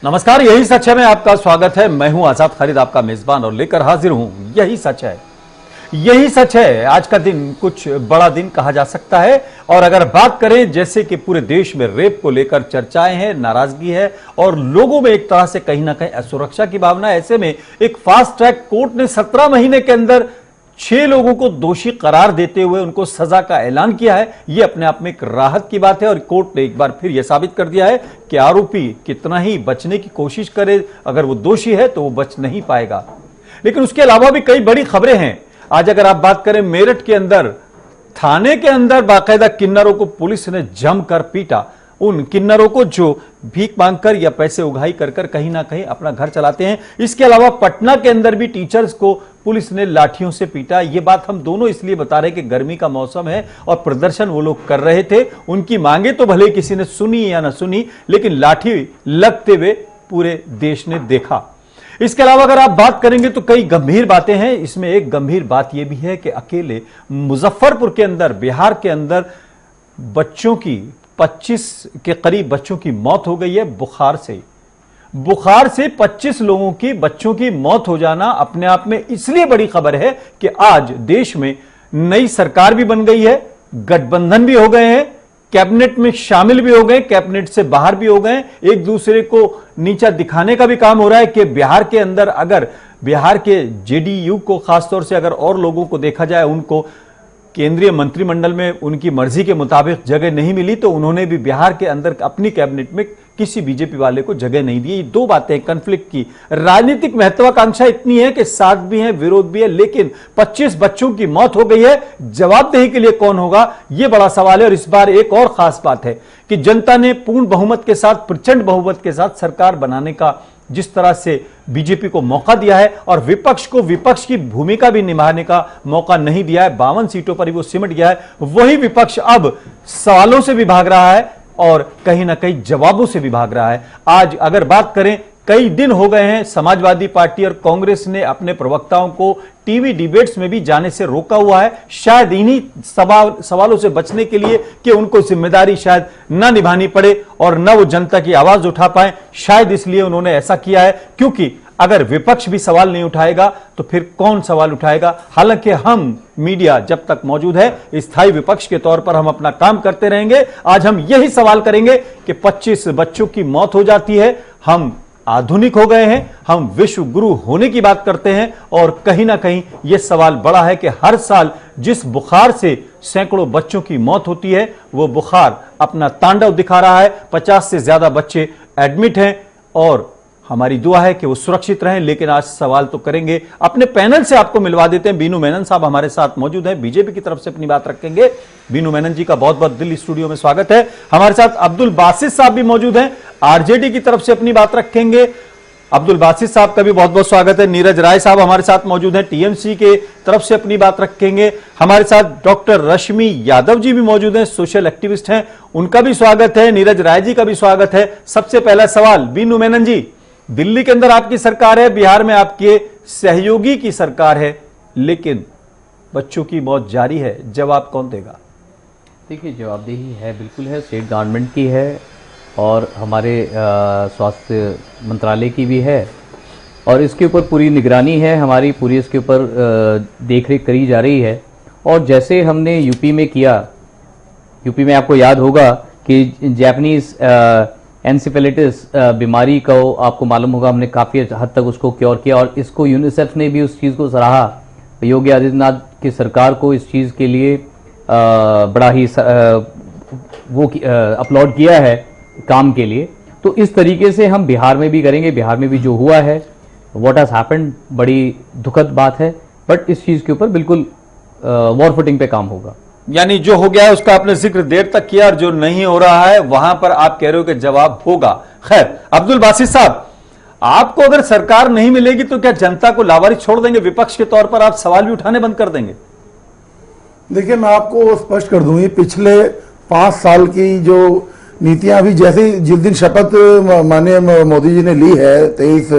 नमस्कार, यही सच है में आपका स्वागत है। मैं हूं आजाद खालिद, आपका मेजबान, और लेकर हाजिर हूं यही सच है। यही सच है। आज का दिन कुछ बड़ा दिन कहा जा सकता है। और अगर बात करें, जैसे कि पूरे देश में रेप को लेकर चर्चाएं हैं, नाराजगी है और लोगों में एक तरह से कहीं ना कहीं असुरक्षा की भावना, ऐसे में एक फास्ट ट्रैक कोर्ट ने 17 महीने के अंदर 6 लोगों को दोषी करार देते हुए उनको सजा का ऐलान किया है। यह अपने आप में एक राहत की बात है और कोर्ट ने एक बार फिर यह साबित कर दिया है कि आरोपी कितना ही बचने की कोशिश करे, अगर वो दोषी है तो वो बच नहीं पाएगा। लेकिन उसके अलावा भी कई बड़ी खबरें हैं। आज अगर आप बात करें, मेरठ के अंदर थाने के अंदर बाकायदा किन्नरों को पुलिस ने जमकर पीटा। उन किन्नरों को जो भीख मांगकर या पैसे उगाही कर कर कहीं ना कहीं अपना घर चलाते हैं। इसके अलावा पटना के अंदर भी टीचर्स को पुलिस ने लाठियों से पीटा। ये बात हम दोनों इसलिए बता रहे हैं कि गर्मी का मौसम है और प्रदर्शन वो लोग कर रहे थे। उनकी मांगे तो भले किसी ने सुनी या ना सुनी, लेकिन लाठी लगते हुए पूरे देश ने देखा। इसके अलावा अगर आप बात करेंगे तो कई गंभीर बातें हैं। इसमें एक गंभीर बात यह भी है कि अकेले मुजफ्फरपुर के अंदर, बिहार के अंदर बच्चों की 25 के करीब बच्चों की मौत हो गई है बुखार से। बुखार से 25 लोगों की, बच्चों की मौत हो जाना अपने आप में इसलिए बड़ी खबर है कि आज देश में नई सरकार भी बन गई है, गठबंधन भी हो गए हैं, कैबिनेट में शामिल भी हो गए, कैबिनेट से बाहर भी हो गए। एक दूसरे को नीचा दिखाने का भी काम हो रहा है कि बिहार के अंदर, अगर बिहार के जेडीयू को खासतौर से अगर और लोगों को देखा जाए, उनको केंद्रीय मंत्रिमंडल में उनकी मर्जी के मुताबिक जगह नहीं मिली, तो उन्होंने भी बिहार के अंदर अपनी कैबिनेट में किसी बीजेपी वाले को जगह नहीं दी। ये दो बातें कॉन्फ्लिक्ट की। राजनीतिक महत्वाकांक्षा इतनी है कि साथ भी है, विरोध भी है, लेकिन 25 बच्चों की मौत हो गई है। जवाबदेही के लिए कौन होगा, यह बड़ा सवाल है। और इस बार एक और खास बात है कि जनता ने पूर्ण बहुमत के साथ, प्रचंड बहुमत के साथ सरकार बनाने का जिस तरह से बीजेपी को मौका दिया है और विपक्ष को विपक्ष की भूमिका भी निभाने का मौका नहीं दिया है, 52 सीटों पर ही वो सिमट गया है। वही विपक्ष अब सवालों से भी भाग रहा है और कहीं ना कहीं जवाबों से भी भाग रहा है। आज अगर बात करें, कई दिन हो गए हैं समाजवादी पार्टी और कांग्रेस ने अपने प्रवक्ताओं को टीवी डिबेट्स में भी जाने से रोका हुआ है, शायद इन्हीं सवालों से बचने के लिए कि उनको जिम्मेदारी शायद न निभानी पड़े और न वो जनता की आवाज उठा पाए। शायद इसलिए उन्होंने ऐसा किया है, क्योंकि अगर विपक्ष भी सवाल नहीं उठाएगा तो फिर कौन सवाल उठाएगा। हालांकि हम मीडिया जब तक मौजूद है, स्थायी विपक्ष के तौर पर हम अपना काम करते रहेंगे। आज हम यही सवाल करेंगे कि 25 बच्चों की मौत हो जाती है, हम आधुनिक हो गए हैं, हम विश्व गुरु होने की बात करते हैं, और कहीं ना कहीं यह सवाल बड़ा है कि हर साल जिस बुखार से सैकड़ों बच्चों की मौत होती है, वो बुखार अपना तांडव दिखा रहा है। 50 से ज्यादा बच्चे एडमिट हैं और हमारी दुआ है कि वो सुरक्षित रहें। लेकिन आज सवाल तो करेंगे। अपने पैनल से आपको मिलवा देते हैं। बीनू मेनन साहब हमारे साथ मौजूद हैं, बीजेपी की तरफ से अपनी बात रखेंगे। बीनू मेनन जी का बहुत बहुत दिल्ली स्टूडियो में स्वागत है। हमारे साथ अब्दुल बासित साहब भी मौजूद हैं, आरजेडी की तरफ से अपनी बात रखेंगे। अब्दुल बासित साहब का भी बहुत बहुत स्वागत है। नीरज राय साहब हमारे साथ मौजूद हैं, टीएमसी के तरफ से अपनी बात रखेंगे। हमारे साथ डॉक्टर रश्मि यादव जी भी मौजूद हैं, सोशल एक्टिविस्ट हैं, उनका भी स्वागत है। नीरज राय जी का भी स्वागत है। सबसे पहला सवाल, बीनू मेनन जी, दिल्ली के अंदर आपकी सरकार है, बिहार में आपके सहयोगी की सरकार है, लेकिन बच्चों की मौत जारी है, जवाब कौन देगा? देखिए, जवाबदेही है, बिल्कुल है, स्टेट गवर्नमेंट की है और हमारे स्वास्थ्य मंत्रालय की भी है, और इसके ऊपर पूरी निगरानी है हमारी, पूरी इसके ऊपर देखरेख करी जा रही है। और जैसे हमने यूपी में किया, यूपी में आपको याद होगा कि जापानीज एनसेफेलाइटिस बीमारी को आपको मालूम होगा, हमने काफ़ी हद तक उसको क्योर किया और इसको यूनिसेफ ने भी उस चीज़ को सराहा। योगी आदित्यनाथ की सरकार को इस चीज़ के लिए बड़ा ही अपलॉड किया है काम के लिए। तो इस तरीके से हम बिहार में भी करेंगे। बिहार में भी जो हुआ है, व्हाट हैज़ हैपेंड, बड़ी दुखद बात है, बट इस चीज़ के ऊपर बिल्कुल वॉर फुटिंग पे काम होगा। यानी जो हो गया है उसका आपने जिक्र देर तक किया और जो नहीं हो रहा है वहां पर आप कह रहे हो कि जवाब होगा। खैर, अब्दुल बासित साहब, आपको अगर सरकार नहीं मिलेगी तो क्या जनता को लावारिस छोड़ देंगे? विपक्ष के तौर पर आप सवाल भी उठाने बंद कर देंगे? देखिए, मैं आपको स्पष्ट कर दूं, ये पिछले 5 साल की जो नीतियां अभी, जैसे जिस दिन शपथ माननीय मोदी जी ने ली है 23,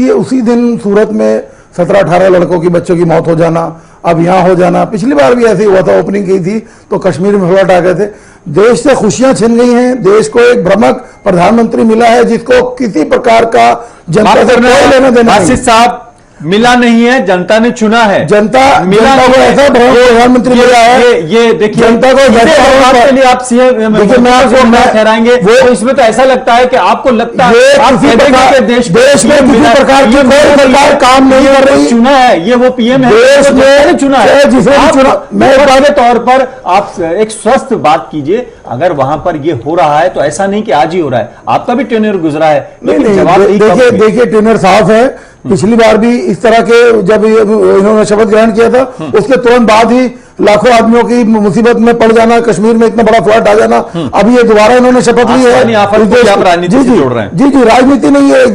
उसी दिन सूरत में 17-18 लड़कों की बच्चों की मौत हो जाना, अब यहाँ हो जाना। पिछली बार भी ऐसे ही हुआ था, ओपनिंग की थी तो कश्मीर में फ्लड आ गए थे। देश से खुशियां छिन गई हैं, देश को एक भ्रमक प्रधानमंत्री मिला है जिसको किसी प्रकार का जनता से कोई लेना देना नहीं। आशीष साहब, मिला नहीं है, जनता ने चुना है। जनता को ऐसा प्रधानमंत्री मिला है, ये देखिए, जनता को के लिए आप सीएम ठहराएंगे वो, इसमें तो ऐसा लगता है कि आपको लगता है देश में किसी प्रकार की कोई सरकार काम नहीं कर रही। चुना है ये वो पीएम है, देश में चुना है जिसे चुना। मैं वादे तौर पर आप एक स्वस्थ बात कीजिए, अगर वहां पर ये हो रहा है तो ऐसा नहीं कि आज ही हो रहा है, आपका भी टेन्योर गुजरा है। देखिए टेन्योर साफ है। पिछली बार भी इस तरह के जब इन्होंने शपथ ग्रहण किया था, उसके तुरंत बाद ही लाखों आदमियों की मुसीबत में पड़ जाना, कश्मीर में इतना बड़ा फ्लड आ जाना। अभी ये दोबारा इन्होंने शपथ ली है। राजनीति से जोड़ रहे हैं। जी, राजनीति नहीं है,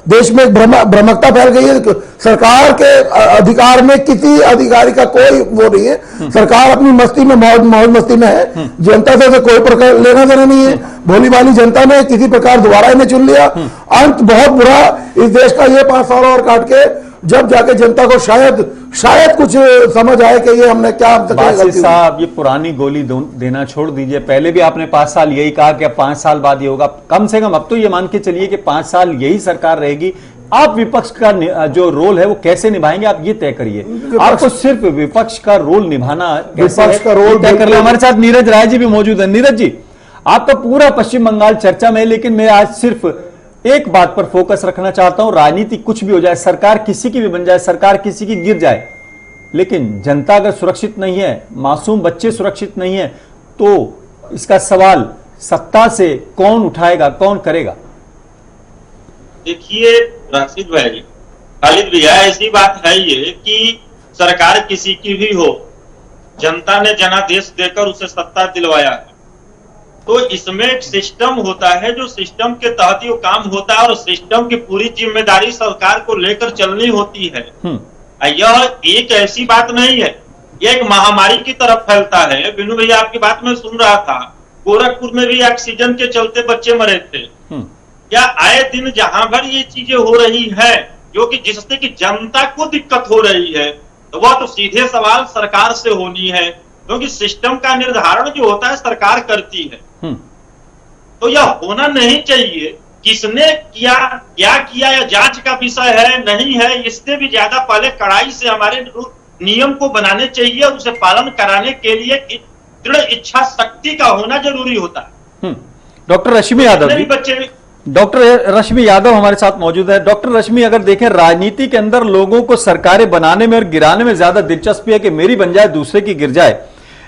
देश में एक भ्रमकता फैल गई है। सरकार के अधिकार में किसी अधिकारी का कोई वो नहीं है। सरकार अपनी मस्ती में, मौज मस्ती में है। जनता से कोई प्रकार लेना देना नहीं है। भोली भाली जनता ने किसी प्रकार दोबारा इन्हें चुन लिया। अंत बहुत बुरा इस देश का ये 5 साल और काट के, जब जाके जनता को शायद कुछ समझ आए कि ये हमने क्या साहब, ये पुरानी गोली देना छोड़ दीजिए। पहले भी आपने 5 साल यही कहा कि 5 साल बाद ये होगा। कम से कम अब तो ये मान के चलिए कि 5 साल यही सरकार रहेगी। आप विपक्ष का जो रोल है वो कैसे निभाएंगे, आप ये तय करिए। आपको सिर्फ विपक्ष का रोल निभाना, विपक्ष का रोल तय कर ले। हमारे साथ नीरज राय जी भी मौजूद है। नीरज जी, आपका पूरा पश्चिम बंगाल चर्चा में, लेकिन मैं आज सिर्फ एक बात पर फोकस रखना चाहता हूं। राजनीति कुछ भी हो जाए, सरकार किसी की भी बन जाए, सरकार किसी की गिर जाए, लेकिन जनता अगर सुरक्षित नहीं है, मासूम बच्चे सुरक्षित नहीं है, तो इसका सवाल सत्ता से कौन उठाएगा, कौन करेगा? देखिए राशिद भाई, खालिद भैया, ऐसी बात है ये कि सरकार किसी की भी हो, जनता ने जनादेश देकर उसे सत्ता दिलवाया है। तो इसमें एक सिस्टम होता है, जो सिस्टम के तहत ये काम होता है, और सिस्टम की पूरी जिम्मेदारी सरकार को लेकर चलनी होती है। यह एक ऐसी बात नहीं है, यह एक महामारी की तरफ फैलता है। बिनू भैया, आपकी बात में सुन रहा था, गोरखपुर में भी ऑक्सीजन के चलते बच्चे मरे थे। या आए दिन जहां भर ये चीजें हो रही है, जो कि जिससे कि जनता को दिक्कत हो रही है, तो वह तो सीधे सवाल सरकार से होनी है, क्योंकि सिस्टम का निर्धारण जो होता है सरकार करती है। तो यह होना नहीं चाहिए। किसने किया, क्या किया, या जांच का विषय है नहीं है, इससे भी ज्यादा पहले कड़ाई से हमारे नियम को बनाने चाहिए, उसे पालन कराने के लिए दृढ़ इच्छा शक्ति का होना जरूरी होता है। डॉक्टर रश्मि यादव जी, बच्चे डॉक्टर रश्मि यादव हमारे साथ मौजूद है। डॉक्टर रश्मि, अगर देखें राजनीति के अंदर लोगों को सरकारें बनाने में और गिराने में ज्यादा दिलचस्पी है कि मेरी बन जाए, दूसरे की गिर जाए,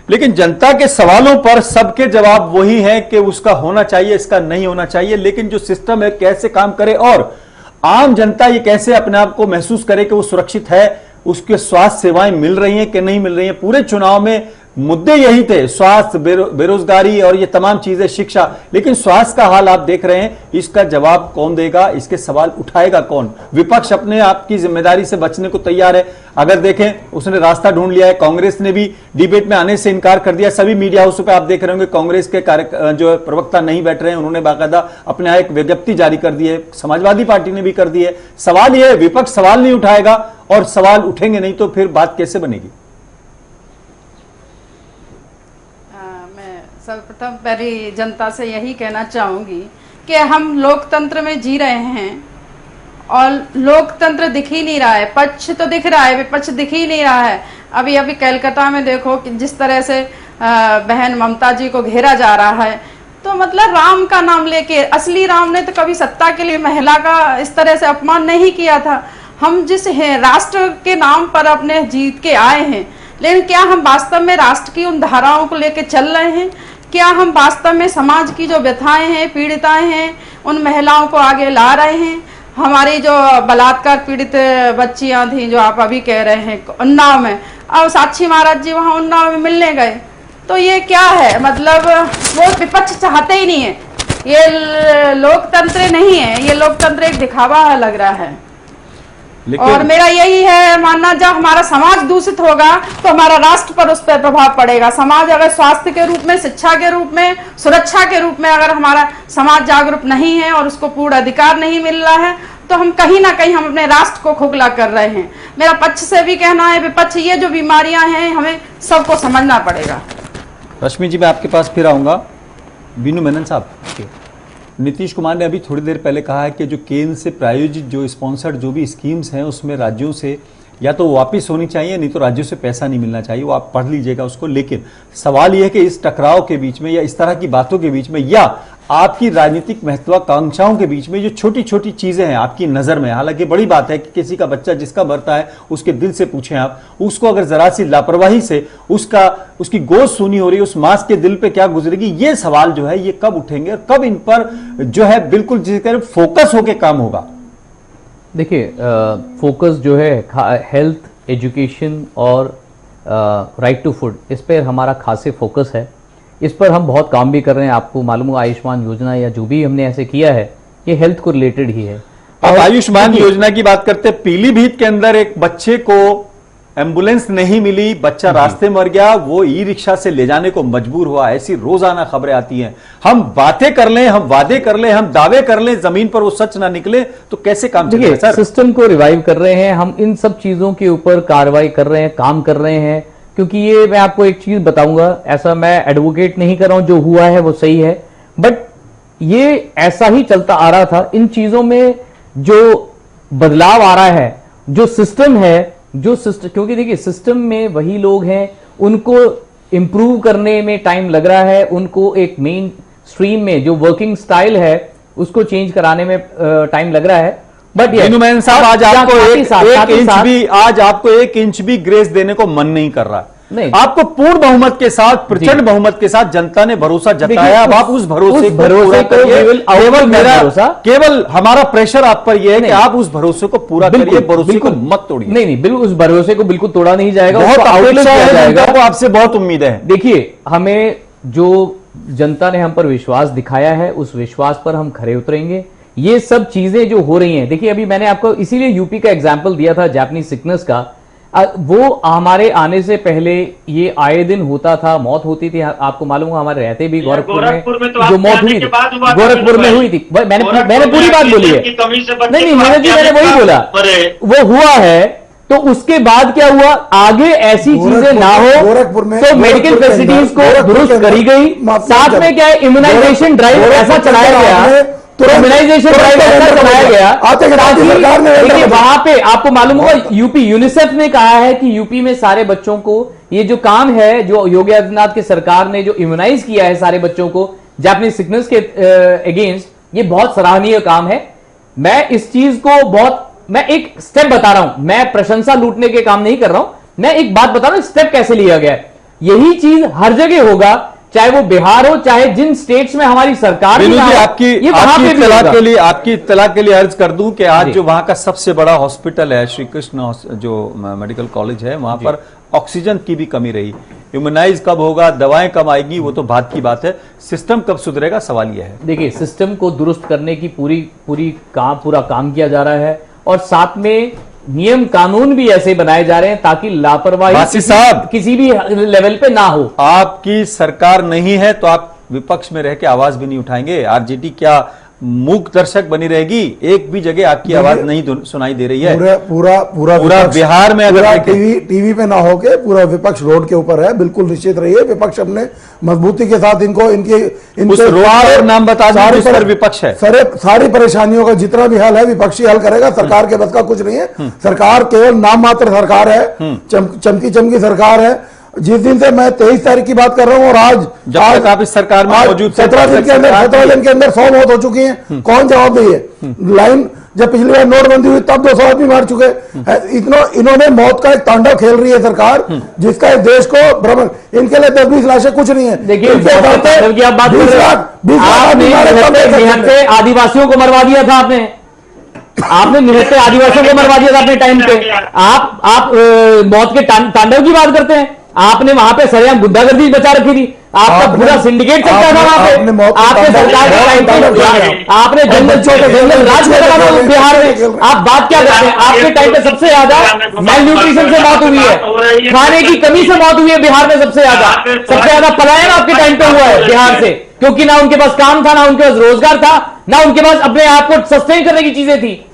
लेकिन जनता के सवालों पर सबके जवाब वही है कि उसका होना चाहिए, इसका नहीं होना चाहिए। लेकिन जो सिस्टम है कैसे काम करे, और आम जनता ये कैसे अपने आप को महसूस करे कि वो सुरक्षित है, उसके स्वास्थ्य सेवाएं मिल रही हैं कि नहीं मिल रही हैं। पूरे चुनाव में मुद्दे यही थे, स्वास्थ्य, बेरोजगारी और ये तमाम चीजें, शिक्षा। लेकिन स्वास्थ्य का हाल आप देख रहे हैं, इसका जवाब कौन देगा, इसके सवाल उठाएगा कौन? विपक्ष अपने आप की जिम्मेदारी से बचने को तैयार है। अगर देखें, उसने रास्ता ढूंढ लिया है। कांग्रेस ने भी डिबेट में आने से इनकार कर दिया। सभी मीडिया हाउसों पे आप देख रहे होंगे कांग्रेस के जो प्रवक्ता नहीं बैठ रहे हैं, उन्होंने बाकायदा अपने यहाँ एक विज्ञप्ति जारी कर दी है। समाजवादी पार्टी ने भी कर दी है। सवाल यह है, विपक्ष सवाल नहीं उठाएगा और सवाल उठेंगे नहीं तो फिर बात कैसे बनेगी? सर्वप्रथम पहले जनता से यही कहना चाहूंगी कि हम लोकतंत्र में जी रहे हैं और लोकतंत्र दिख ही नहीं रहा है। पक्ष तो दिख रहा है, विपक्ष दिख ही नहीं रहा है। अभी अभी कलकत्ता में देखो कि जिस तरह से बहन ममता जी को घेरा जा रहा है, तो मतलब राम का नाम लेके, असली राम ने तो कभी सत्ता के लिए महिला का इस तरह से अपमान नहीं किया था। हम जिस राष्ट्र के नाम पर अपने जीत के आए हैं, लेकिन क्या हम वास्तव में राष्ट्र की उन धाराओं को लेकर चल रहे हैं? क्या हम वास्तव में समाज की जो व्यथाएं हैं, पीड़िताएं हैं, उन महिलाओं को आगे ला रहे हैं? हमारी जो बलात्कार पीड़ित बच्चियां थी, जो आप अभी कह रहे हैं उन्नाव में, अब साक्षी महाराज जी वहां उन्नाव में मिलने गए, तो ये क्या है? मतलब वो विपक्ष चाहते ही नहीं है। ये लोकतंत्र नहीं है, ये लोकतंत्र एक दिखावा लग रहा है। और मेरा यही है मानना, जब हमारा समाज दूषित होगा तो हमारा राष्ट्र पर उस पर प्रभाव पड़ेगा। समाज अगर स्वास्थ्य के रूप में, शिक्षा के रूप में, सुरक्षा के रूप में अगर हमारा समाज जागरूक नहीं है और उसको पूर्ण अधिकार नहीं मिल रहा है, तो हम कहीं ना कहीं हम अपने राष्ट्र को खोखला कर रहे हैं। मेरा पक्ष से भी कहना है, विपक्ष, ये जो बीमारियां हैं हमें सबको समझना पड़ेगा। रश्मि जी, मैं आपके पास फिर आऊंगा। बीनू मेनन साहब, नीतीश कुमार ने अभी थोड़ी देर पहले कहा है कि जो केंद्र से प्रायोजित जो स्पॉन्सर्ड जो भी स्कीम्स हैं उसमें राज्यों से या तो वापस होनी चाहिए, नहीं तो राज्यों से पैसा नहीं मिलना चाहिए। वो आप पढ़ लीजिएगा उसको। लेकिन सवाल यह है कि इस टकराव के बीच में या इस तरह की बातों के बीच में या आपकी राजनीतिक महत्वाकांक्षाओं के बीच में जो छोटी छोटी चीजें हैं आपकी नजर में, हालांकि बड़ी बात है कि किसी का बच्चा जिसका मरता है उसके दिल से पूछें आप, उसको अगर जरा सी लापरवाही से उसकी गोद सूनी हो रही है, उस मास के दिल पे क्या गुजरेगी, ये सवाल जो है ये कब उठेंगे और कब इन पर जो है बिल्कुल जिसे कह रहे फोकस होकर काम होगा? देखिए, फोकस जो है हेल्थ, एजुकेशन और राइट टू फूड, इस पर हमारा खासे फोकस है। इस पर हम बहुत काम भी कर रहे हैं। आपको मालूम हो, आयुष्मान योजना या जो भी हमने ऐसे किया है ये हेल्थ को रिलेटेड ही है। अब आयुष्मान योजना की बात करते हैं, पीलीभीत के अंदर एक बच्चे को एम्बुलेंस नहीं मिली, बच्चा रास्ते मर गया, वो ई रिक्शा से ले जाने को मजबूर हुआ। ऐसी रोजाना खबरें आती हैं। हम बातें कर लें, हम वादे कर लें, हम दावे कर लें, जमीन पर वो सच ना निकले तो कैसे काम चलेगा सर? सिस्टम को रिवाइव कर रहे हैं हम, इन सब चीजों के ऊपर कार्रवाई कर रहे हैं, काम कर रहे हैं। क्योंकि ये मैं आपको एक चीज बताऊंगा, ऐसा मैं एडवोकेट नहीं कर रहा हूं, जो हुआ है वो सही है, बट ये ऐसा ही चलता आ रहा था। इन चीजों में जो बदलाव आ रहा है, जो सिस्टम है, जो सिस्टम, क्योंकि देखिए सिस्टम में वही लोग हैं, उनको इंप्रूव करने में टाइम लग रहा है, उनको एक मेन स्ट्रीम में जो वर्किंग स्टाइल है उसको चेंज कराने में टाइम लग रहा है। बट बीनू साहब, आज आपको एक इंच भी ग्रेस देने को मन नहीं कर रहा। नहीं, आपको पूर्ण बहुमत के साथ, प्रचंड बहुमत के साथ जनता ने भरोसा जताया। अब आप उस भरोसे को पूरा करिए। केवल हमारा प्रेशर आप पर यह है कि आप उस भरोसे को पूरा करिए, भरोसे को मत तोड़िए। नहीं, बिल्कुल उस भरोसे को बिल्कुल तोड़ा नहीं जाएगा। बहुत अपेक्षा है जनता को, आपसे बहुत उम्मीद है। देखिए, हमें जो जनता ने हम पर विश्वास दिखाया है उस विश्वास पर हम खरे उतरेंगे। ये सब चीजें जो हो रही हैं, देखिए अभी मैंने आपको इसीलिए यूपी का एग्जाम्पल दिया था, जापानीज सिकनेस का। वो हमारे आने से पहले ये आए दिन होता था, मौत होती थी। आपको मालूम हो, हमारे रहते भी गोरखपुर में तो जो मौत हुई थी, गोरखपुर में हुई थी। मैंने पूरी बात बोली है। नहीं, मैंने वही बोला, वो हुआ है। तो उसके बाद क्या हुआ, आगे ऐसी चीजें ना हो तो मेडिकल फैसिलिटीज को दुरुस्त करी गई। साथ में क्या है, इम्यूनाइजेशन ड्राइव ऐसा चलाया गया, इम्यूनाइजेशन ड्राइव ऐसा चलाया गया। देखिए वहां पे आपको मालूम होगा, यूपी यूनिसेफ ने कहा है कि यूपी में सारे बच्चों को ये जो काम है, जो योगी आदित्यनाथ की सरकार ने जो इम्यूनाइज किया है सारे बच्चों को जापानीज सिकनेस के अगेंस्ट, ये बहुत सराहनीय काम है। मैं इस चीज को मैं एक स्टेप बता रहा हूं, मैं प्रशंसा लूटने के काम नहीं कर रहा हूं, मैं एक बात बता रहा हूं स्टेप कैसे लिया गया है। यही चीज हर जगह होगा, चाहे वो बिहार हो, चाहे जिन स्टेट्स में हमारी सरकार आपकी इत्तला के लिए अर्ज कर दूं कि आज जो वहां का सबसे बड़ा हॉस्पिटल है, श्री कृष्ण जो मेडिकल कॉलेज है, वहां पर ऑक्सीजन की भी कमी रही। इम्यूनाइज कब होगा, दवाएं कब आएगी, वो तो बात की बात है। सिस्टम कब सुधरेगा, सवाल यह है। देखिए, सिस्टम को दुरुस्त करने की पूरा काम किया जा रहा है, और साथ में नियम कानून भी ऐसे बनाए जा रहे हैं ताकि लापरवाही किसी भी लेवल पे ना हो। आपकी सरकार नहीं है तो आप विपक्ष में रह के आवाज भी नहीं उठाएंगे? आरजेडी क्या मूक दर्शक बनी रहेगी? एक भी जगह आपकी आवाज नहीं सुनाई दे रही है। पूरा बिहार में अगर टीवी पे ना होके पूरा विपक्ष रोड के ऊपर है। बिल्कुल निश्चित रहिए, विपक्ष अपने मजबूती के साथ इनके नाम बता दें जिस पर विपक्ष है। सारी परेशानियों का जितना भी हल है विपक्षी हल करेगा। सरकार के बस का कुछ नहीं है। सरकार केवल नाम मात्र सरकार है, चमकी सरकार है। जिस दिन से मैं 23 तारीख की बात कर रहा हूं और आज आप इस सरकार में मौजूद 17 दिन के अंदर 100 मौत हो चुकी हैं। कौन जवाब नहीं है? लाइन जब पिछली बार नोटबंदी हुई तब 200 आदमी मार चुके। इन्होंने मौत का एक तांडव खेल रही है सरकार, जिसका इस देश को भ्रमण, इनके लिए 10-20 लाशें कुछ नहीं है। देखिए, आदिवासियों को मरवा दिया था आपने निहत्थे आदिवासियों को मरवा दिया था अपने टाइम पे। आप मौत के तांडव की बात करते हैं। आपने वहां पे सरेआम गुंडागर्दी बचा रखी थी। आपका पूरा सिंडिकेट चलता था वहां पे। आपने सरकार के टाइम पे आपने जंगल राज करा था बिहार में। आप बात क्या करते हैं? आपके टाइम पे सबसे ज्यादा मेल न्यूट्रिशन से मौत हुई है, खाने की कमी से मौत हुई है बिहार में। सबसे ज्यादा पलायन आपके टाइम पे हुआ है बिहार से, क्योंकि ना उनके पास काम था, ना उनके पास रोजगार था, ना उनके पास अपने आप को सस्टेन करने की चीजें थी।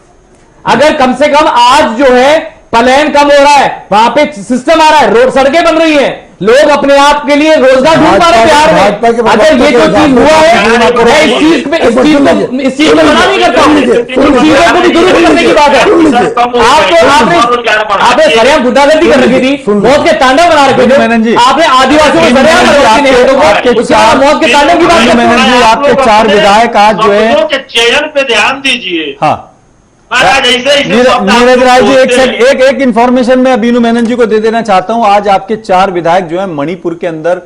अगर कम से कम आज जो है पलायन कम हो रहा है, वहां पे सिस्टम आ रहा है, रोड सड़कें बन रही हैं, लोग अपने आप के लिए रोजगार ढूंढ पा रहे हैं बिहार में। अगर ये जो चीज हुआ है, मैं इस चीज में मना नहीं करता हूं, इन चीजों को भी दुरुस्त करने की बात है। आपने सरेआम गुंडागर्दी कर रखी थी, मौत के तांडव बना रखे थे, आपने आदिवासियों को सरेआम मौत के तांडव की बात। आपके 4 विधायक आज जो है चयन पे ध्यान दीजिए हाँ महाराज, नीरज राय जी एक इंफॉर्मेशन मैं अबीनू मेनन जी को दे देना चाहता हूं। आज आपके 4 विधायक जो है मणिपुर के अंदर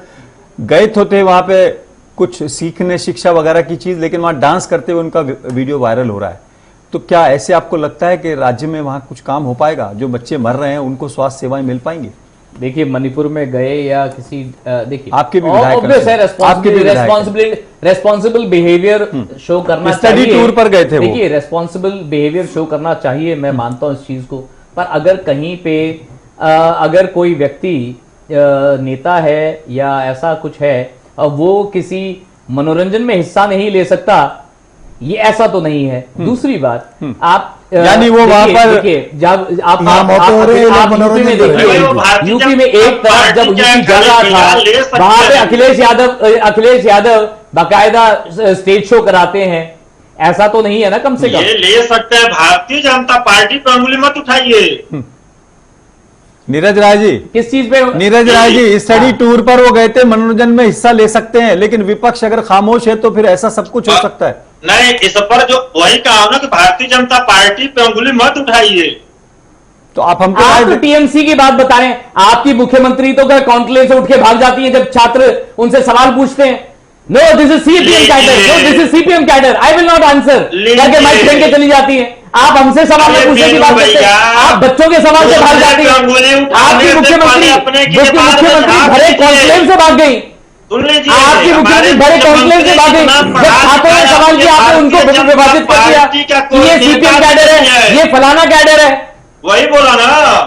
गए थे वहां पे कुछ सीखने शिक्षा वगैरह की चीज, लेकिन वहां डांस करते हुए उनका वीडियो वायरल हो रहा है। तो क्या ऐसे आपको लगता है कि राज्य में वहां कुछ काम हो पाएगा? जो बच्चे मर रहे हैं उनको स्वास्थ्य सेवाएं मिल पाएंगी? देखिए मणिपुर में गए या किसी देखिए आपके भी रेस्पॉन्सिबल बिहेवियर शो करना स्टडी टूर पर गए थे। देखिए रेस्पॉन्सिबल बिहेवियर शो करना चाहिए, मैं मानता हूं इस चीज को, पर अगर कहीं पे अगर कोई व्यक्ति नेता है या ऐसा कुछ है, वो किसी मनोरंजन में हिस्सा नहीं ले सकता, ये ऐसा तो नहीं है। दूसरी बात, आप यानी वो वहां पर जब आप यूपी में एक तरफ जब यूपी जल रहा था, वहां पे अखिलेश यादव बाकायदा स्टेज शो कराते हैं, ऐसा तो नहीं है ना? कम से कम ये ले सकते हैं। भारतीय जनता पार्टी पर उंगली मत उठाइए। नीरज राय जी किस चीज पे? नीरज राय जी स्टडी टूर पर वो गए थे, मनोरंजन में हिस्सा ले सकते हैं, लेकिन विपक्ष अगर खामोश है तो फिर ऐसा सब कुछ हो सकता है। नहीं, इस पर जो वही कहा ना कि भारतीय जनता पार्टी पे उंगली मत उठाइए। तो आप हमको आप तो टीएमसी की बात बता रहे हैं, आपकी मुख्यमंत्री तो क्या कॉन्क्लेव से उठ के भाग जाती है जब छात्र उनसे सवाल पूछते हैं? No this is CPM cadre, no this is CPM cadre, I will not answer करके माइक फेंक के चली जाती है। आप हमसे सवाल में पूछने की बात करते हैं, आप बच्चों के सवाल से भाग जाती है। आपकी मुख्यमंत्री भरे कॉन्क्लेव से भाग गई, आपकी मुख्यमंत्री बड़े कॉन्क्लेव से भागे, जब छात्रों ने सवाल किया आपने उनको विभाजित कर दिया कि ये सीपीएम कैडर है, ये फलाना कैडर है। वही बोला ना,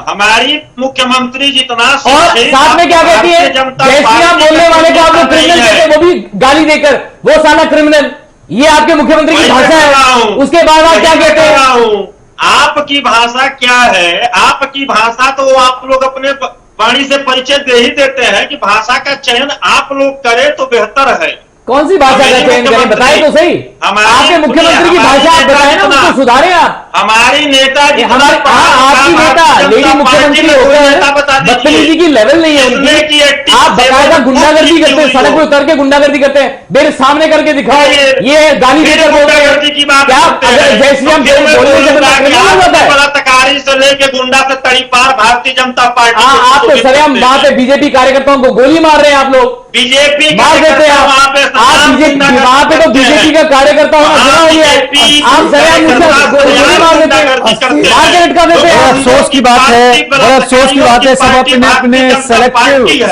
हमारी मुख्यमंत्री जितना और साथ में क्या कहती है, जय श्री राम बोलने वाले को आप लोग क्रिमिनल कहते हैं, वो भी गाली देकर, वो साला क्रिमिनल, ये आपके मुख्यमंत्री की भाषा है। उसके बाद आप क्या कहते हैं? आपकी भाषा क्या है? आपकी भाषा तो आप लोग अपने वाणी से परिचय दे ही देते हैं कि भाषा का चयन आप लोग करें तो बेहतर है। कौन सी भाषा का चयन करें, बताए तो सही। आपके मुख्यमंत्री की भाषा आप बताए ना, उसको सुधारें आप। हमारी नेता हमारे आपकी नेता लेडी मुख्यमंत्री होकर बदतमीजी की लेवल नहीं है उनकी। आप बकायदा गुंडागर्दी करते हैं, सड़क पे उतर के गुंडागर्दी करते हैं, मेरे सामने करके दिखाओ, ये गाली देकर बोल रहे हैं क्या? अगर जय श्री राम बोलने से होता है, बलात्कारी से लेके गुंडा से तड़ीपार भारतीय जनता पार्टी। आप तो सरेआम वहां पे बीजेपी कार्यकर्ताओं को गोली मार रहे हैं, आप लोग बीजेपी मार देते हैं। आप बीजेपी वहां पे तो बीजेपी का कार्यकर्ता होना गुनाह हो गया है, आप सरेआम गोली मार देते हैं, मार्केट का देते हैं। अफसोस की बात है, बड़ा अफसोस की बात है, सब अपने अपने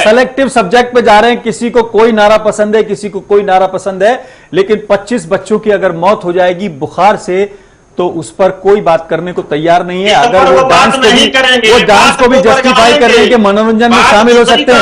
सेलेक्टिव सब्जेक्ट पे जा रहे हैं। किसी को कोई नारा पसंद है, किसी को कोई नारा पसंद है, लेकिन 25 बच्चों की अगर मौत हो जाएगी बुखार से तो उस पर कोई बात करने को तैयार नहीं है। अगर वो डांस को भी जस्टिफाई कर रहे हैं कि मनोरंजन में शामिल हो सकते हैं।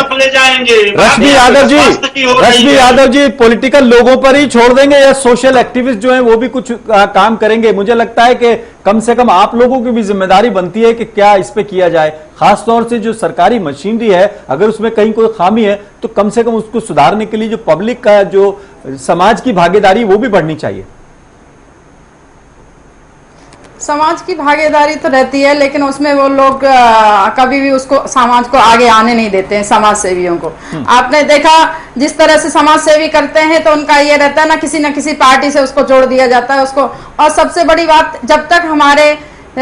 रश्मि यादव जी पॉलिटिकल लोगों पर ही छोड़ देंगे या सोशल एक्टिविस्ट जो हैं वो भी कुछ काम करेंगे? मुझे लगता है कि कम से कम आप लोगों की भी जिम्मेदारी बनती है कि क्या इस पे किया जाए। खासतौर से जो सरकारी मशीनरी है, अगर उसमें कहीं कोई खामी है तो कम से कम उसको सुधारने के लिए जो पब्लिक का जो समाज की भागीदारी वो भी बढ़नी चाहिए। समाज की भागीदारी तो रहती है, लेकिन उसमें वो लोग कभी भी उसको समाज को आगे आने नहीं देते हैं, समाज सेवियों को। आपने देखा जिस तरह से समाज सेवी करते हैं तो उनका ये रहता है ना किसी पार्टी से उसको जोड़ दिया जाता है उसको। और सबसे बड़ी बात, जब तक हमारे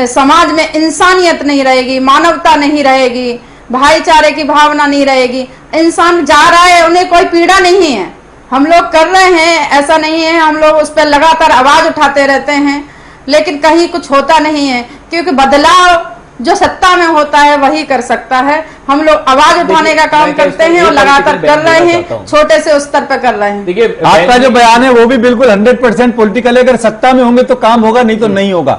समाज में इंसानियत नहीं रहेगी, मानवता नहीं रहेगी, भाईचारे की भावना नहीं रहेगी, इंसान जा रहा है उन्हें कोई पीड़ा नहीं है, हम लोग कर रहे हैं ऐसा नहीं है, हम लोग उस पर लगातार आवाज उठाते रहते हैं, लेकिन कहीं कुछ होता नहीं है, क्योंकि बदलाव जो सत्ता में होता है वही कर सकता है। हम लोग आवाज उठाने का काम करते हैं और लगातार कर रहे हैं, छोटे से उस स्तर पर कर रहे हैं। देखिए आपका जो बयान है वो भी बिल्कुल 100% पॉलिटिकल है। अगर सत्ता में होंगे तो काम होगा, नहीं तो नहीं होगा।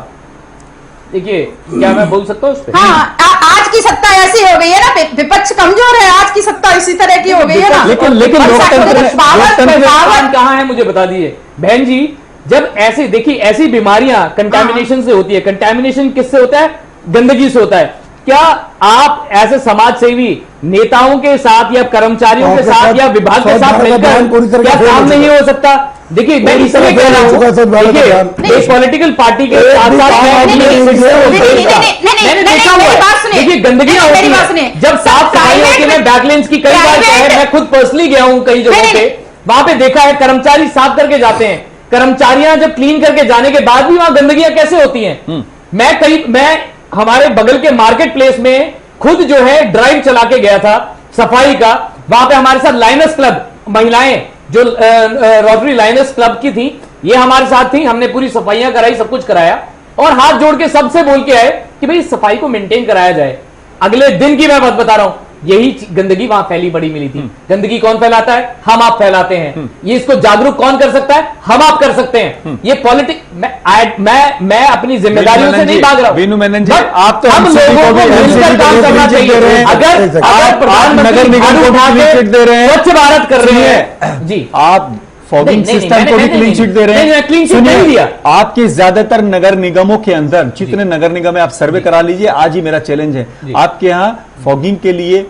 देखिए क्या मैं बोल सकता हूँ उस पर? हाँ, आज की सत्ता ऐसी हो गई है ना, विपक्ष कमजोर है, आज की सत्ता इसी तरह की हो गई है ना। लेकिन लोकतंत्र कहाँ है मुझे बता दीजिए बहन जी। जब ऐसी देखिए ऐसी बीमारियां कंटामिनेशन से होती है। कंटामिनेशन किससे होता है? गंदगी से होता है। क्या आप ऐसे समाज सेवी नेताओं के साथ या कर्मचारियों के साथ या विभाग के साथ मिलकर क्या काम नहीं हो सकता? देखिए मैं इसलिए कह रहा हूं, देखिए एक पॉलिटिकल पार्टी के साथ साथ मैंने देखा हुआ है, देखिए गंदगियां होती है जब साफ सफाई होती है। मैं बैकलेंस की कई बार क्या है, मैं खुद पर्सनली गया हूं कई जगहों पे, वहां पे देखा है कर्मचारी साफ करके जाते हैं। कर्मचारियां जब क्लीन करके जाने के बाद भी वहां गंदगियां कैसे होती हैं? मैं हमारे बगल के मार्केट प्लेस में खुद जो है ड्राइव चला के गया था सफाई का। वहां पे हमारे साथ लायनस क्लब महिलाएं जो रोटरी लायनस क्लब की थी, ये हमारे साथ थी। हमने पूरी सफाइयां कराई, सब कुछ कराया और हाथ जोड़ के सबसे बोल के आए कि भाई सफाई को मेंटेन कराया जाए। अगले दिन की मैं बात बता रहा हूं, यही गंदगी वहां फैली पड़ी मिली थी। गंदगी कौन फैलाता है? हम आप फैलाते हैं। ये इसको जागरूक कौन कर सकता है? हम आप कर सकते हैं। ये पॉलिटिक्स मैं अपनी जिम्मेदारियों से नहीं भाग रहा हूं। वीनू मेनन जी, आप तो हम लोगों को मिलकर काम करना चाहिए। अगर प्रधानमंत्री दे रहे हैं, स्वच्छ भारत कर रहे हैं जी, आप फॉगिंग सिस्टम को भी क्लीन चिट दे रहे हैं। क्लीन चिट नहीं दिया। आपके ज्यादातर नगर निगमों के अंदर जितने नगर निगम है, आप सर्वे करा लीजिए। आज ही मेरा चैलेंज है, आपके यहाँ फॉगिंग के लिए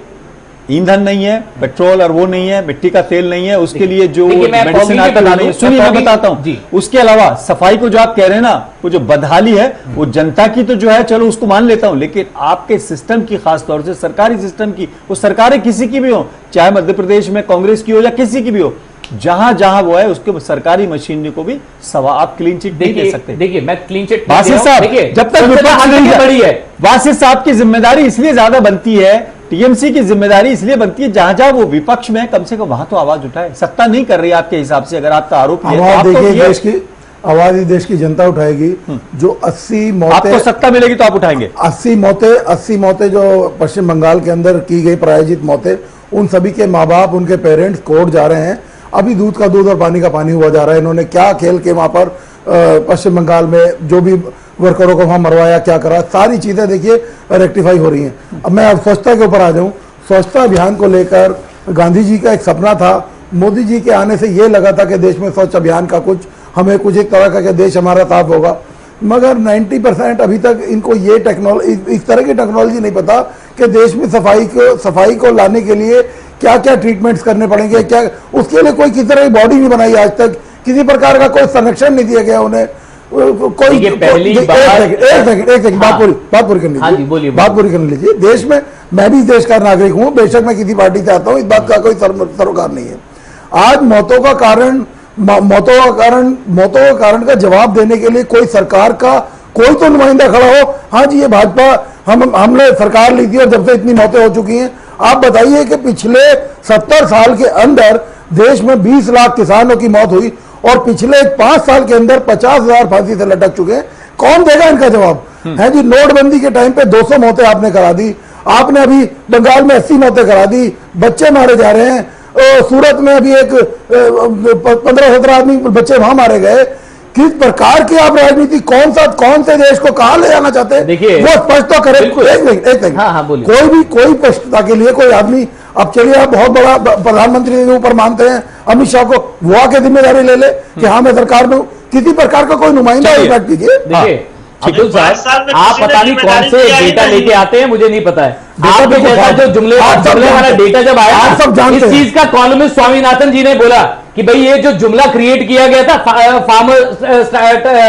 ईंधन नहीं है, पेट्रोल और वो नहीं है, मिट्टी का तेल नहीं है, उसके लिए जो मेडिसिन आता नहीं है। सुनिए मैं बताता हूं, उसके अलावा सफाई को जो आप कह रहे हैं ना, वो जो बदहाली है वो जनता की तो जो है चलो उसको मान लेता हूं, लेकिन आपके सिस्टम की, खासतौर से सरकारी सिस्टम की, वो सरकारें किसी की भी हो, चाहे मध्य प्रदेश में कांग्रेस की हो या किसी की भी हो, जहां जहां वो है उसके सरकारी मशीनरी को भी आप क्लीन चिट नहीं दे सकते। देखिए मैं क्लीन चिट वासिफ साहब, जब तक विपक्ष नहीं बड़ी है, वासिफ साहब की जिम्मेदारी इसलिए ज्यादा बनती है, टीएमसी की जिम्मेदारी इसलिए बनती है जहां जहां वो विपक्ष में, कम से कम वहां तो आवाज उठाए। सत्ता नहीं कर रही है आपके हिसाब से, अगर आपका आरोप है आवाज देखिए, देश की आवाज ही देश की जनता उठाएगी। जो 80 मौतें, आपको सत्ता मिलेगी तो आप उठाएंगे। 80 मौतें जो पश्चिम बंगाल के अंदर की गई प्रायोजित मौतें, उन सभी के माँ बाप, उनके पेरेंट्स कोर्ट जा रहे हैं। अभी दूध का दूध और पानी का पानी हुआ जा रहा है। इन्होंने क्या खेल के वहां पर पश्चिम बंगाल में जो भी वर्करों को वहां मरवाया, क्या करा, सारी चीजें देखिए रेक्टिफाई हो रही हैं। अब मैं स्वच्छता के ऊपर आ जाऊं। स्वच्छता अभियान को लेकर गांधी जी का एक सपना था, मोदी जी के आने से ये लगा था कि देश में स्वच्छ अभियान का कुछ एक तरह का कि देश हमारा साफ होगा, मगर 90% अभी तक इनको ये टेक्नोलॉजी, इस तरह की टेक्नोलॉजी नहीं पता कि देश में सफाई को लाने के लिए क्या क्या ट्रीटमेंट्स करने पड़ेंगे, क्या उसके लिए कोई किसी तरह की बॉडी नहीं बनाई आज तक, किसी प्रकार का कोई संरक्षण नहीं दिया गया उन्हें। कोई एक सेकंड बात पूरी करने लीजिए। देश में, मैं भी इस देश का नागरिक हूं, बेशक मैं किसी पार्टी से आता हूं, इस बात का कोई सरोकार नहीं है। आज मौतों का कारण का जवाब देने के लिए कोई सरकार का कोई तो नुमाइंदा खड़ा हो। हाँ जी, ये भाजपा, हमने सरकार ली थी और जब से इतनी मौतें हो चुकी हैं। आप बताइए कि पिछले 70 साल के अंदर देश में 20 लाख किसानों की मौत हुई और पिछले 5 साल के अंदर 50,000 फांसी से लटक चुके हैं। कौन देगा इनका जवाब? है जी, नोटबंदी के टाइम पे 200 मौतें आपने करा दी, आपने अभी बंगाल में 80 मौतें करा दी, बच्चे मारे जा रहे हैं। सूरत में अभी एक 15-17 आदमी बच्चे वहां मारे गए। किस प्रकार की आप राजनीति, कौन से देश को कहां ले जाना चाहते हैं? देखिए, वो स्पष्ट तो करें। एक हाँ, बोलिए। कोई स्पष्टता के लिए कोई आदमी, अब चलिए आप बहुत बड़ा प्रधानमंत्री के ऊपर मानते हैं अमित शाह को, वो आके जिम्मेदारी ले ले कि हाँ मैं सरकार में हूं। किसी प्रकार का कोई नुमाइंदा इफेक्ट कीजिए। देखिए अब्दुल साहब, आप पता नहीं कौन से डेटा लेके आते हैं, मुझे नहीं पता है। आपके जैसा जो जुमले वाला डेटा जब आया, आप सब जानते इस हैं। चीज का कॉलमिस्ट स्वामीनाथन जी ने बोला कि भाई ये जो जुमला क्रिएट किया गया था फार्मर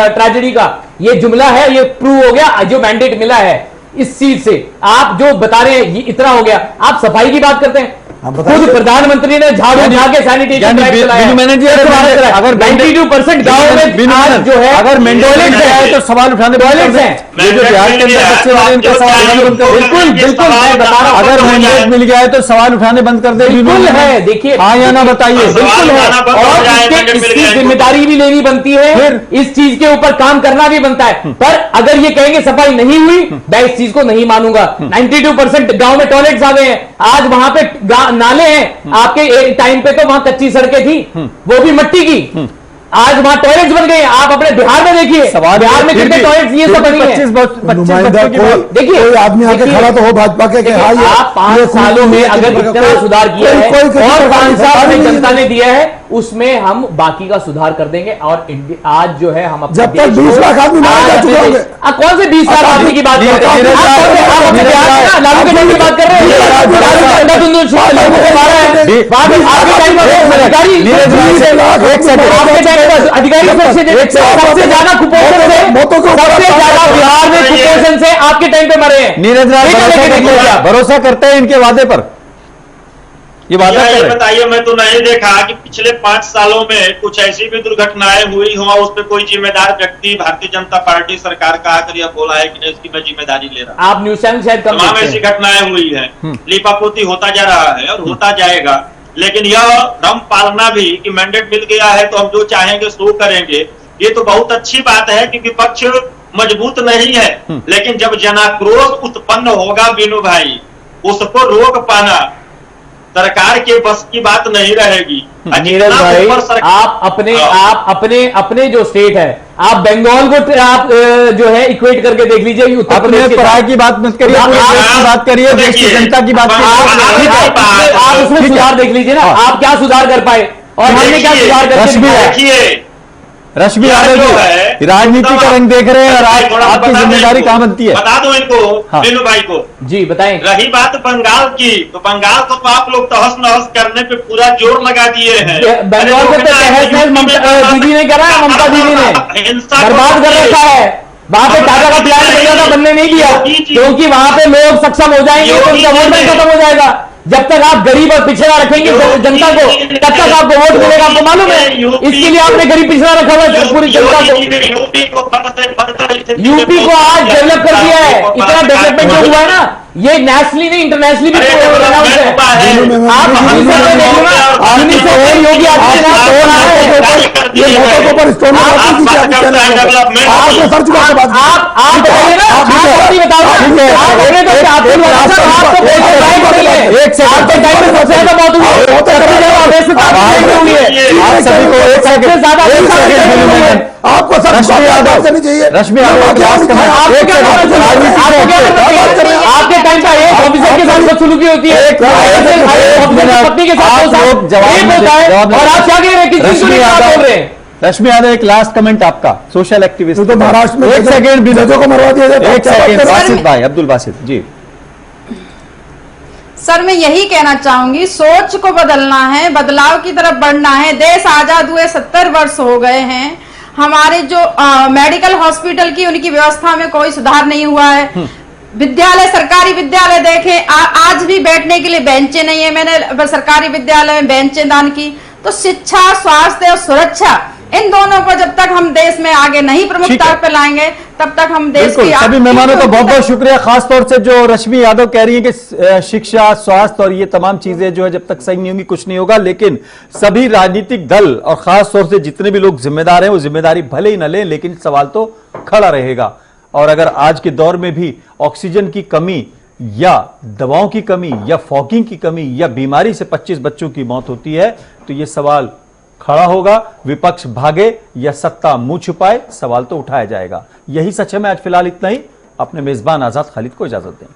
ट्रेजेडी का, ये जुमला है, ये प्रूव हो गया, जो मैंडेट मिला है इस चीज से। आप जो बता रहे हैं ये इतना हो गया, आप सफाई की बात करते हैं। खुद प्रधानमंत्री ने झाड़ू उठा के सैनिटेशन ड्राइव चलाया। अगर 92% गाँव में आज जो है अगर मेंटेनेंस है तो सवाल उठाने टॉयलेट्स हैं, ये जो बिहार के अंदर बच्चे वाले इनका सवाल उठाने बंद कर, बिल्कुल मैं बता रहा हूं। अगर मेंडेट मिल गया है तो सवाल उठाने बंद कर दे। बिल्कुल है, देखिए हाँ या ना बताइए। बिल्कुल है, और इसकी जिम्मेदारी भी लेनी बनती है, फिर इस चीज के ऊपर काम करना भी बनता है। पर अगर ये कहेंगे सफाई नहीं हुई, मैं इस चीज को नहीं मानूंगा। 92% गांव में टॉयलेट्स आ गए हैं, आज वहां पे नाले हैं। आपके एक टाइम पे तो वहां कच्ची सड़कें थी, वो भी मिट्टी की, आज वहां टॉयलेट्स बन गए। आप अपने बिहार में देखिए, बिहार में कितने टॉयलेट्स ये सब बनी है। देखिए कोई आदमी आके खड़ा तो हो भाजपा के, आप 5 सालों में अगर इतना सुधार किया है और 5 साल में जनता ने दिया है, उसमें हम बाकी का सुधार कर देंगे। और आज जो है हम अपने जब तक 20 लाख आदमी मारे जा चुके होंगे। कौन से 20 लाख आदमी की बात कर रहे हैं? लालू के टाइम की बात कर रहे हैं? सबसे ज्यादा कुपोषण से आपके टाइम पे मरे हैं। नीरज राय भरोसा करते हैं इनके वादे पर? ये वादा कर ये रहे हैं। बताइए, मैं तो नहीं देखा कि पिछले 5 सालों में कुछ ऐसी भी दुर्घटनाएं हुई हो उस पर कोई जिम्मेदार व्यक्ति भारतीय जनता पार्टी सरकार का आकर यह बोला है कि नहीं इसकी मैं जिम्मेदारी ले रहा हूं। आप न्यूज चैनल शायद कम तमाम देखते ऐसी हैं। घटनाएं हुई है, लीपापोती होता जा रहा है और होता जाएगा। लेकिन यह दम पालना भी कि मैंडेट मिल गया है तो हम जो चाहेंगे सो करेंगे, ये तो बहुत अच्छी बात है कि विपक्ष मजबूत नहीं है। लेकिन जब जनाक्रोश उत्पन्न होगा बीनू भाई, उसको रोक पाना सरकार के बस की बात नहीं रहेगी। नीरज भाई, आप अपने जो स्टेट है, आप बंगाल को आप जो है इक्वेट करके देख लीजिए। उत्तर अपने प्रदेश पराय की बात मत करिए, आप- अपने देश की बात करिए, देश की जनता की बात करिए। आप उसमें सुधार देख लीजिए ना, आप क्या सुधार कर पाए और हमने क्या सुधार करके रश्मि दिखाया? देखिए रश्मि यह यादव जो जी है, राजनीति का रंग देख रहे हैं और थोड़ा आपकी बता दो जिम्मेदारी इनको, कहां बनती है? बता दो इनको, हाँ। बीनू भाई को। जी बताएं। रही बात बंगाल की, तो बंगाल को तो आप लोग तहस नहस करने पे पूरा जोर लगा दिए हैं। बंगाल को तो तहस नहस ममता दीदी ने करा है, ममता दीदी ने बर्बाद कर रखा है। वहां पे टाटा का प्लान बन गया था, बनने नहीं दिया, क्योंकि वहां पे लोग सक्षम हो जाएंगे तो उनका वोट बैंक खत्म हो जाएगा। जब तक आप गरीब और पिछड़ा रखेंगे जनता को, तब तक आपको वोट मिलेगा। आपको मालूम है, इसके लिए आपने गरीब पिछड़ा रखा हुआ है पूरी जनता को। यूपी को आज डेवलप कर दिया है, इतना डेवलपमेंट जो हुआ है ना, ये नेशनली नहीं इंटरनेशनली भी अनाउंस है। आप योगी आदित्यनाथ हो रहा है, ये मोटो के ऊपर स्टोन आपने सर चुका के बाद आप बताइए ना, आप अपनी बताओ ना, आप बोले तो क्या आप आपको एक से आपके टाइम में सबसे ज्यादा मौत हुई है, सबसे ज्यादा अवैधता हुई है। आप सभी को एक सबसे सेकंड, ज्यादा एक सेकंड आपको सब रश्मि यादव नहीं चाहिए। रश्मि यादव क्लास करना आपको क्या करना चाहिए? आपको क्या करना चाहिए? आपके टाइम पर एक ऑफिसर के साथ बदसलूकी होती है, एक ऑफिसर की पत्नी के साथ आप लोग जवाब होता है, जवाब और आप क्या कह रहे हैं? किस चीज को रश्मि लेकर आप बोल रहे हैं? रश्मि यादव एक लास्ट कमेंट आपका, सोशल एक्टिविस्ट। तो महाराष्ट्र में एक सेकंड जजों को मरवा दिया जाता है। एक सेकंड बासित भाई, अब्दुल बासित जी। सर मैं यही कहना चाहूंगी, सोच को बदलना है, बदलाव की तरफ बढ़ना है। देश आजाद हुए 70 वर्ष हो गए हैं, हमारे जो मेडिकल हॉस्पिटल की उनकी व्यवस्था में कोई सुधार नहीं हुआ है। विद्यालय, सरकारी विद्यालय देखें, आज भी बैठने के लिए बेंचें नहीं है। मैंने सरकारी विद्यालय में बेंचें दान की। तो शिक्षा, स्वास्थ्य और सुरक्षा, इन दोनों को जब तक हम देश में आगे नहीं प्रमुखता पे लाएंगे, तब तक हम देश बिल्कुल, की सभी मेहमानों का बहुत बहुत शुक्रिया, खासतौर से जो रश्मि यादव कह रही है कि शिक्षा, स्वास्थ्य और ये तमाम चीजें जो है जब तक सही नहीं होंगी कुछ नहीं होगा। लेकिन सभी राजनीतिक दल और खासतौर से जितने भी लोग जिम्मेदार हैं वो जिम्मेदारी भले ही न लें, लेकिन सवाल तो खड़ा रहेगा। और अगर आज के दौर में भी ऑक्सीजन की कमी या दवाओं की कमी या फॉगिंग की कमी या बीमारी से 25 बच्चों की मौत होती है, तो ये सवाल खड़ा होगा। विपक्ष भागे या सत्ता मुंह छुपाए, सवाल तो उठाया जाएगा। यही सच है। मैं आज फिलहाल इतना ही, अपने मेजबान आजाद खालिद को इजाजत दें।